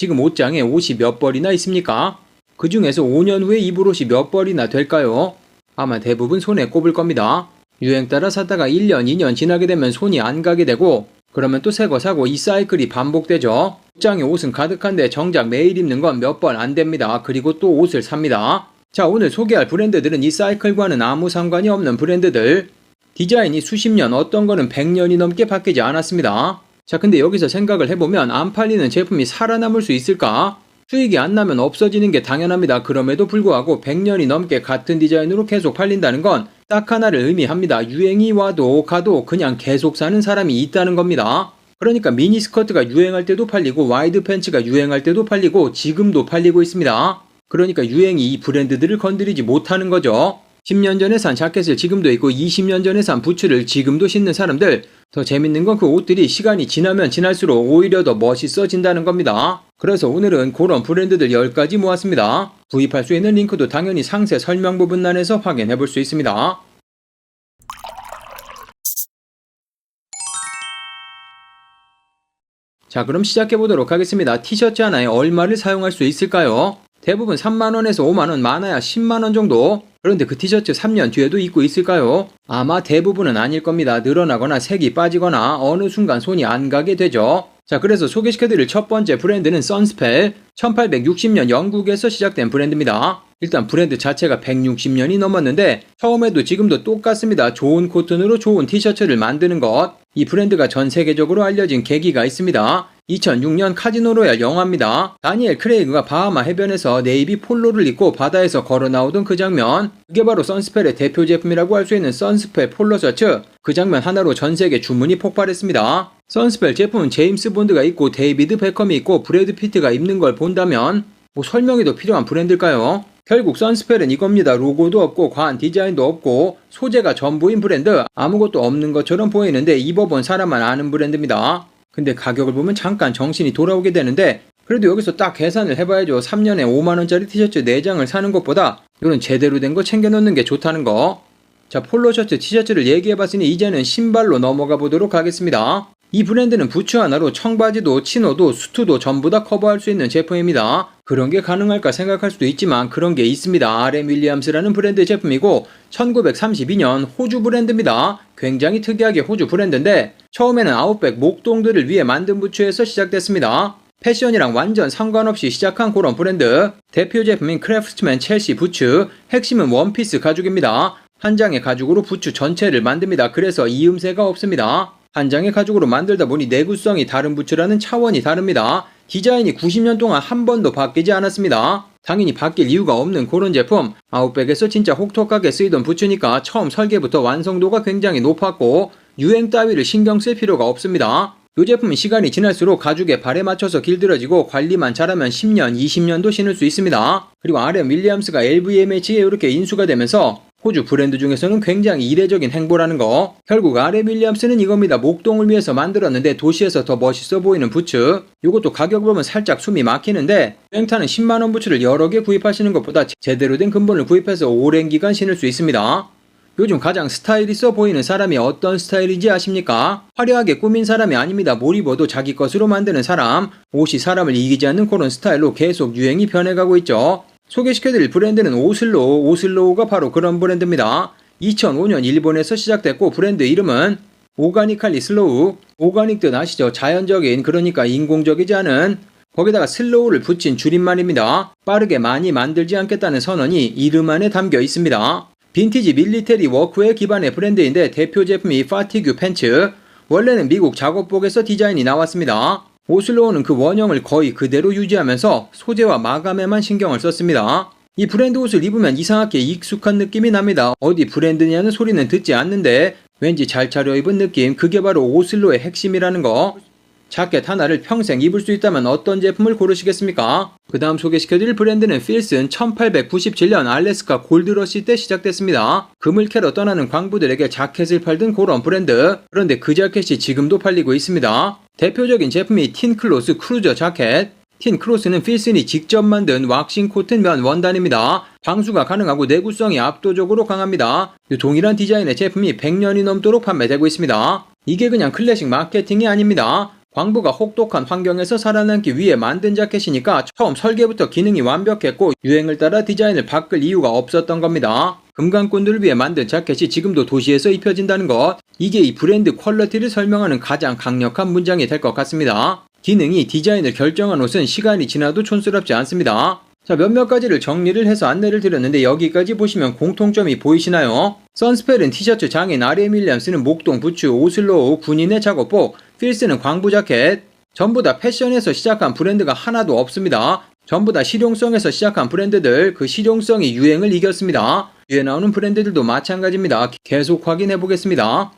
지금 옷장에 옷이 몇 벌이나 있습니까? 그 중에서 5년 후에 입을 옷이 몇 벌이나 될까요? 아마 대부분 손에 꼽을 겁니다. 유행 따라 샀다가 1년, 2년 지나게 되면 손이 안 가게 되고 그러면 또 새 거 사고 이 사이클이 반복되죠. 옷장에 옷은 가득한데 정작 매일 입는 건 몇 벌 안 됩니다. 그리고 또 옷을 삽니다. 자, 오늘 소개할 브랜드들은 이 사이클과는 아무 상관이 없는 브랜드들. 디자인이 수십 년, 어떤 거는 100년이 넘게 바뀌지 않았습니다. 자, 근데 여기서 생각을 해보면 안 팔리는 제품이 살아남을 수 있을까? 수익이 안 나면 없어지는 게 당연합니다. 그럼에도 불구하고 100년이 넘게 같은 디자인으로 계속 팔린다는 건 딱 하나를 의미합니다. 유행이 와도 가도 그냥 계속 사는 사람이 있다는 겁니다. 그러니까 미니스커트가 유행할 때도 팔리고 와이드 팬츠가 유행할 때도 팔리고 지금도 팔리고 있습니다. 그러니까 유행이 이 브랜드들을 건드리지 못하는 거죠. 10년 전에 산 자켓을 지금도 입고 20년 전에 산 부츠를 지금도 신는 사람들, 더 재밌는 건 그 옷들이 시간이 지나면 지날수록 오히려 더 멋있어진다는 겁니다. 그래서 오늘은 그런 브랜드들 10가지 모았습니다. 구입할 수 있는 링크도 당연히 상세 설명 부분란에서 확인해 볼 수 있습니다. 자, 그럼 시작해 보도록 하겠습니다. 티셔츠 하나에 얼마를 사용할 수 있을까요? 대부분 3만원에서 5만원, 많아야 10만원 정도. 그런데 그 티셔츠 3년 뒤에도 입고 있을까요? 아마 대부분은 아닐 겁니다. 늘어나거나 색이 빠지거나 어느 순간 손이 안 가게 되죠. 자, 그래서 소개시켜드릴 첫 번째 브랜드는 선스펠. 1860년 영국에서 시작된 브랜드입니다. 일단 브랜드 자체가 160년이 넘었는데 처음에도 지금도 똑같습니다. 좋은 코튼으로 좋은 티셔츠를 만드는 것. 이 브랜드가 전 세계적으로 알려진 계기가 있습니다. 2006년 카지노 로얄 영화입니다. 다니엘 크레이그가 바하마 해변에서 네이비 폴로를 입고 바다에서 걸어 나오던 그 장면, 그게 바로 선스펠의 대표 제품이라고 할 수 있는 선스펠 폴로 셔츠. 그 장면 하나로 전 세계 주문이 폭발했습니다. 선스펠 제품은 제임스 본드가 입고 데이비드 베컴이 입고 브래드 피트가 입는 걸 본다면 뭐 설명이 더 필요한 브랜드일까요? 결국 선스펠은 이겁니다. 로고도 없고 과한 디자인도 없고 소재가 전부인 브랜드, 아무것도 없는 것처럼 보이는데 입어본 사람만 아는 브랜드입니다. 근데 가격을 보면 잠깐 정신이 돌아오게 되는데 그래도 여기서 딱 계산을 해봐야죠. 3년에 5만원짜리 티셔츠 4장을 사는 것보다 이런 제대로 된 거 챙겨 놓는 게 좋다는 거. 자, 폴로 셔츠, 티셔츠를 얘기해봤으니 이제는 신발로 넘어가 보도록 하겠습니다. 이 브랜드는 부츠 하나로 청바지도 치노도 수트도 전부 다 커버할 수 있는 제품입니다. 그런 게 가능할까 생각할 수도 있지만 그런 게 있습니다. RM 윌리엄스라는 브랜드 제품이고 1932년 호주 브랜드입니다. 굉장히 특이하게 호주 브랜드인데 처음에는 아웃백 목동들을 위해 만든 부츠에서 시작됐습니다. 패션이랑 완전 상관없이 시작한 그런 브랜드. 대표 제품인 크래프트맨 첼시 부츠, 핵심은 원피스 가죽입니다. 한 장의 가죽으로 부츠 전체를 만듭니다. 그래서 이음새가 없습니다. 한 장의 가죽으로 만들다 보니 내구성이 다른 부츠라는 차원이 다릅니다. 디자인이 90년 동안 한 번도 바뀌지 않았습니다. 당연히 바뀔 이유가 없는 그런 제품. 아웃백에서 진짜 혹독하게 쓰이던 부츠니까 처음 설계부터 완성도가 굉장히 높았고 유행 따위를 신경 쓸 필요가 없습니다. 이 제품은 시간이 지날수록 가죽의 발에 맞춰서 길들여지고 관리만 잘하면 10년, 20년도 신을 수 있습니다. 그리고 RM 윌리엄스가 LVMH에 이렇게 인수가 되면서 호주 브랜드 중에서는 굉장히 이례적인 행보라는 거. 결국 RM 윌리엄스는 이겁니다. 목동을 위해서 만들었는데 도시에서 더 멋있어 보이는 부츠. 이것도 가격 보면 살짝 숨이 막히는데 유행타는 10만원 부츠를 여러 개 구입하시는 것보다 제대로 된 근본을 구입해서 오랜 기간 신을 수 있습니다. 요즘 가장 스타일 있어 보이는 사람이 어떤 스타일인지 아십니까? 화려하게 꾸민 사람이 아닙니다. 뭘 입어도 자기 것으로 만드는 사람. 옷이 사람을 이기지 않는 그런 스타일로 계속 유행이 변해가고 있죠. 소개시켜드릴 브랜드는 오슬로우. 오슬로우가 바로 그런 브랜드입니다. 2005년 일본에서 시작됐고 브랜드 이름은 오가니칼리 슬로우. 오가닉 뜻 아시죠? 자연적인, 그러니까 인공적이지 않은, 거기다가 슬로우를 붙인 줄임말입니다. 빠르게 많이 만들지 않겠다는 선언이 이름 안에 담겨 있습니다. 빈티지 밀리터리 워크웨어 기반의 브랜드인데 대표 제품이 파티규 팬츠. 원래는 미국 작업복에서 디자인이 나왔습니다. 오슬로우는 그 원형을 거의 그대로 유지하면서 소재와 마감에만 신경을 썼습니다. 이 브랜드 옷을 입으면 이상하게 익숙한 느낌이 납니다. 어디 브랜드냐는 소리는 듣지 않는데 왠지 잘 차려입은 느낌, 그게 바로 오슬로의 핵심이라는 거. 자켓 하나를 평생 입을 수 있다면 어떤 제품을 고르시겠습니까? 그 다음 소개시켜드릴 브랜드는 필슨. 1897년 알래스카 골드러시 때 시작됐습니다. 금을 캐러 떠나는 광부들에게 자켓을 팔던 그런 브랜드. 그런데 그 자켓이 지금도 팔리고 있습니다. 대표적인 제품이 틴클로스 크루저 자켓. 틴크로스는 필슨이 직접 만든 왁싱 코튼 면 원단입니다. 방수가 가능하고 내구성이 압도적으로 강합니다. 동일한 디자인의 제품이 100년이 넘도록 판매되고 있습니다. 이게 그냥 클래식 마케팅이 아닙니다. 광부가 혹독한 환경에서 살아남기 위해 만든 자켓이니까 처음 설계부터 기능이 완벽했고 유행을 따라 디자인을 바꿀 이유가 없었던 겁니다. 금강꾼들을 위해 만든 자켓이 지금도 도시에서 입혀진다는 것, 이게 이 브랜드 퀄리티를 설명하는 가장 강력한 문장이 될 것 같습니다. 기능이 디자인을 결정한 옷은 시간이 지나도 촌스럽지 않습니다. 자, 몇몇 가지를 정리를 해서 안내를 드렸는데 여기까지 보시면 공통점이 보이시나요? 선스펠은 티셔츠, 장인 R.M. 윌리엄스는 목동 부츠, 오슬로우 군인의 작업복, 필스는 광부 자켓. 전부 다 패션에서 시작한 브랜드가 하나도 없습니다. 전부 다 실용성에서 시작한 브랜드들, 그 실용성이 유행을 이겼습니다. 뒤에 나오는 브랜드들도 마찬가지입니다. 계속 확인해 보겠습니다.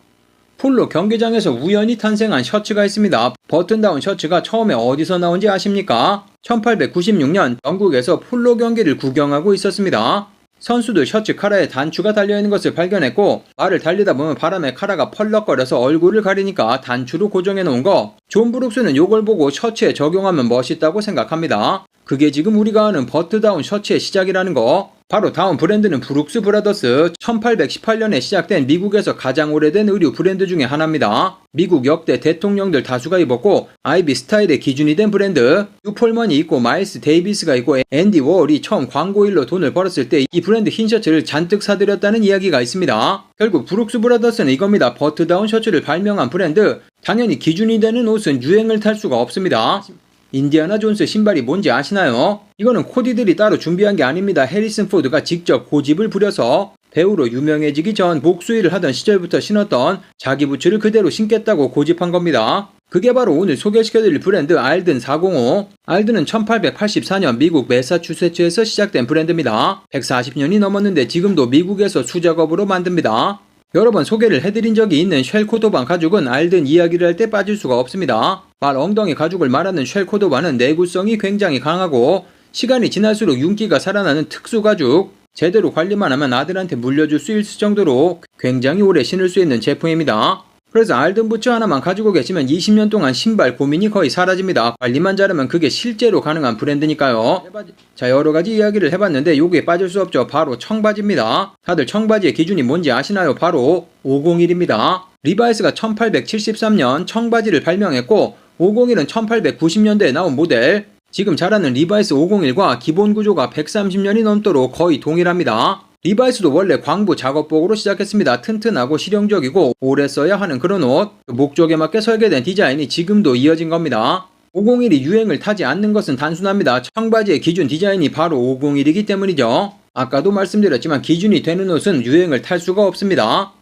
폴로 경기장에서 우연히 탄생한 셔츠가 있습니다. 버튼다운 셔츠가 처음에 어디서 나온지 아십니까? 1896년 영국에서 폴로 경기를 구경하고 있었습니다. 선수들 셔츠 카라에 단추가 달려있는 것을 발견했고 말을 달리다 보면 바람에 카라가 펄럭거려서 얼굴을 가리니까 단추로 고정해 놓은 거. 존 브룩스는 이걸 보고 셔츠에 적용하면 멋있다고 생각합니다. 그게 지금 우리가 아는 버튼다운 셔츠의 시작이라는 거. 바로 다음 브랜드는 브룩스 브라더스. 1818년에 시작된 미국에서 가장 오래된 의류 브랜드 중에 하나입니다. 미국 역대 대통령들 다수가 입었고 아이비 스타일의 기준이 된 브랜드. 유폴먼이 있고 마일스 데이비스가 있고 앤디 워홀이 처음 광고일로 돈을 벌었을 때 이 브랜드 흰 셔츠를 잔뜩 사들였다는 이야기가 있습니다. 결국 브룩스 브라더스는 이겁니다. 버튼다운 셔츠를 발명한 브랜드. 당연히 기준이 되는 옷은 유행을 탈 수가 없습니다. 인디아나 존스 신발이 뭔지 아시나요? 이거는 코디들이 따로 준비한 게 아닙니다. 해리슨 포드가 직접 고집을 부려서 배우로 유명해지기 전 목수일을 하던 시절부터 신었던 자기 부츠를 그대로 신겠다고 고집한 겁니다. 그게 바로 오늘 소개시켜드릴 브랜드 알든 405. 알든은 1884년 미국 매사추세츠에서 시작된 브랜드입니다. 140년이 넘었는데 지금도 미국에서 수작업으로 만듭니다. 여러 번 소개를 해드린 적이 있는 쉘 코도반 가죽은 알든 이야기를 할 때 빠질 수가 없습니다. 말 엉덩이 가죽을 말하는 쉘 코도반은 내구성이 굉장히 강하고 시간이 지날수록 윤기가 살아나는 특수 가죽. 제대로 관리만 하면 아들한테 물려줄 수 있을 정도로 굉장히 오래 신을 수 있는 제품입니다. 그래서 알든 부츠 하나만 가지고 계시면 20년 동안 신발 고민이 거의 사라집니다. 관리만 잘하면 그게 실제로 가능한 브랜드니까요. 자, 여러가지 이야기를 해봤는데 요게 빠질 수 없죠. 바로 청바지입니다. 다들 청바지의 기준이 뭔지 아시나요? 바로 501입니다. 리바이스가 1873년 청바지를 발명했고 501은 1890년대에 나온 모델. 지금 잘 아는 리바이스 501과 기본 구조가 130년이 넘도록 거의 동일합니다. 리바이스도 원래 광부 작업복으로 시작했습니다. 튼튼하고 실용적이고 오래 써야 하는 그런 옷. 목적에 맞게 설계된 디자인이 지금도 이어진 겁니다. 501이 유행을 타지 않는 것은 단순합니다. 청바지의 기준 디자인이 바로 501이기 때문이죠. 아까도 말씀드렸지만 기준이 되는 옷은 유행을 탈 수가 없습니다.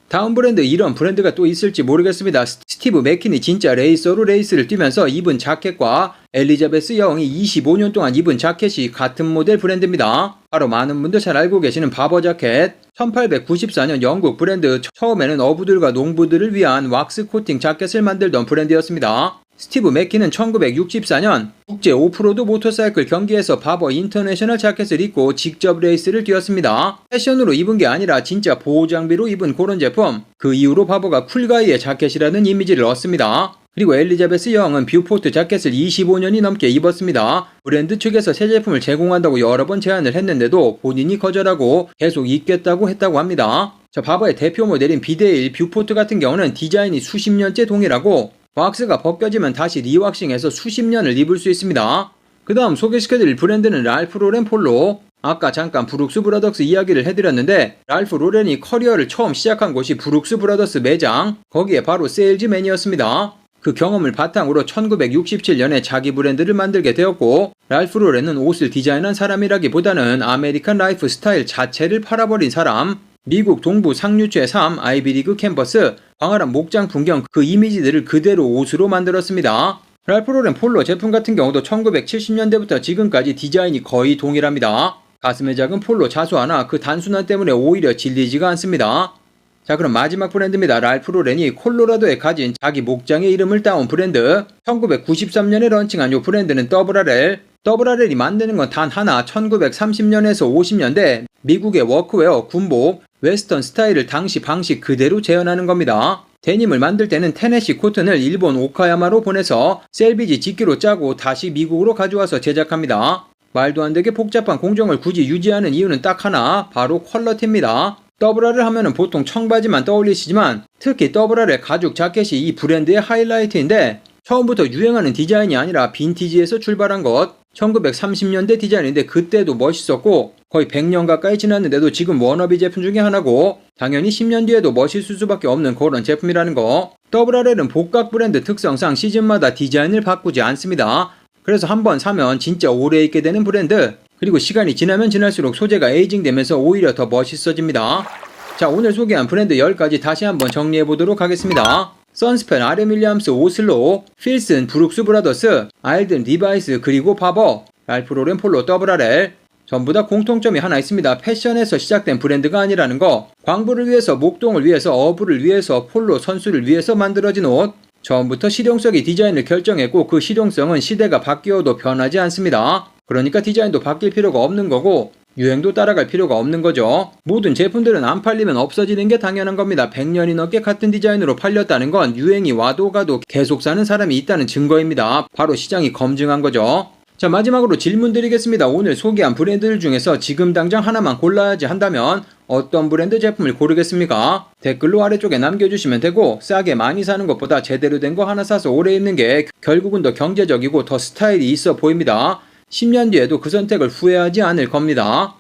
다음 브랜드, 이런 브랜드가 또 있을지 모르겠습니다. 스티브 맥킨이 진짜 레이서로 레이스를 뛰면서 입은 자켓과 엘리자베스 여왕이 25년 동안 입은 자켓이 같은 모델 브랜드입니다. 바로 많은 분들 잘 알고 계시는 바버 자켓. 1894년 영국 브랜드. 처음에는 어부들과 농부들을 위한 왁스 코팅 자켓을 만들던 브랜드였습니다. 스티브 맥킨은 1964년 국제 오프로드 모터사이클 경기에서 바버 인터내셔널 자켓을 입고 직접 레이스를 뛰었습니다. 패션으로 입은 게 아니라 진짜 보호 장비로 입은 그런 제품. 그 이후로 바버가 쿨가이의 자켓이라는 이미지를 얻습니다. 그리고 엘리자베스 여왕은 뷰포트 자켓을 25년이 넘게 입었습니다. 브랜드 측에서 새 제품을 제공한다고 여러 번 제안을 했는데도 본인이 거절하고 계속 입겠다고 했다고 합니다. 자, 바버의 대표 모델인 비데일 뷰포트 같은 경우는 디자인이 수십 년째 동일하고 왁스가 벗겨지면 다시 리왁싱해서 수십 년을 입을 수 있습니다. 그 다음 소개시켜드릴 브랜드는 랄프 로렌 폴로. 아까 잠깐 브룩스 브라더스 이야기를 해드렸는데 랄프 로렌이 커리어를 처음 시작한 곳이 브룩스 브라더스 매장. 거기에 바로 세일즈맨이었습니다. 그 경험을 바탕으로 1967년에 자기 브랜드를 만들게 되었고 랄프 로렌은 옷을 디자인한 사람이라기보다는 아메리칸 라이프 스타일 자체를 팔아버린 사람. 미국 동부 상류주의 삶, 아이비리그 캠퍼스, 광활한 목장 풍경, 그 이미지들을 그대로 옷으로 만들었습니다. 랄프 로렌 폴로 제품 같은 경우도 1970년대부터 지금까지 디자인이 거의 동일합니다. 가슴에 작은 폴로 자수 하나, 그 단순함 때문에 오히려 질리지가 않습니다. 자, 그럼 마지막 브랜드입니다. 랄프 로렌이 콜로라도에 가진 자기 목장의 이름을 따온 브랜드. 1993년에 런칭한 이 브랜드는 더블RL. 더블RL이 만드는 건 단 하나. 1930년에서 50년대 미국의 워크웨어, 군복, 웨스턴 스타일을 당시 방식 그대로 재현하는 겁니다. 데님을 만들 때는 테네시 코튼을 일본 오카야마로 보내서 셀비지 직기로 짜고 다시 미국으로 가져와서 제작합니다. 말도 안 되게 복잡한 공정을 굳이 유지하는 이유는 딱 하나, 바로 퀄러티입니다. 더블R을 하면은 보통 청바지만 떠올리시지만 특히 더블R의 가죽 자켓이 이 브랜드의 하이라이트인데 처음부터 유행하는 디자인이 아니라 빈티지에서 출발한 것. 1930년대 디자인인데 그때도 멋있었고 거의 100년 가까이 지났는데도 지금 워너비 제품 중에 하나고 당연히 10년 뒤에도 멋있을 수밖에 없는 그런 제품이라는 거. RRL은 복각 브랜드 특성상 시즌마다 디자인을 바꾸지 않습니다. 그래서 한번 사면 진짜 오래 입게 되는 브랜드. 그리고 시간이 지나면 지날수록 소재가 에이징 되면서 오히려 더 멋있어집니다. 자, 오늘 소개한 브랜드 10가지 다시 한번 정리해보도록 하겠습니다. 선스펜, RM 윌리엄스, 오슬로, 필슨, 브룩스 브라더스, 알든, 리바이스, 그리고 바버, 랄프 로렌, 폴로, RRL. 전부 다 공통점이 하나 있습니다. 패션에서 시작된 브랜드가 아니라는 거. 광부를 위해서, 목동을 위해서, 어부를 위해서, 폴로 선수를 위해서 만들어진 옷. 처음부터 실용성이 디자인을 결정했고 그 실용성은 시대가 바뀌어도 변하지 않습니다. 그러니까 디자인도 바뀔 필요가 없는 거고 유행도 따라갈 필요가 없는 거죠. 모든 제품들은 안 팔리면 없어지는 게 당연한 겁니다. 100년이 넘게 같은 디자인으로 팔렸다는 건 유행이 와도 가도 계속 사는 사람이 있다는 증거입니다. 바로 시장이 검증한 거죠. 자, 마지막으로 질문 드리겠습니다. 오늘 소개한 브랜드들 중에서 지금 당장 하나만 골라야지 한다면 어떤 브랜드 제품을 고르겠습니까? 댓글로 아래쪽에 남겨주시면 되고 싸게 많이 사는 것보다 제대로 된 거 하나 사서 오래 입는 게 결국은 더 경제적이고 더 스타일이 있어 보입니다. 10년 뒤에도 그 선택을 후회하지 않을 겁니다.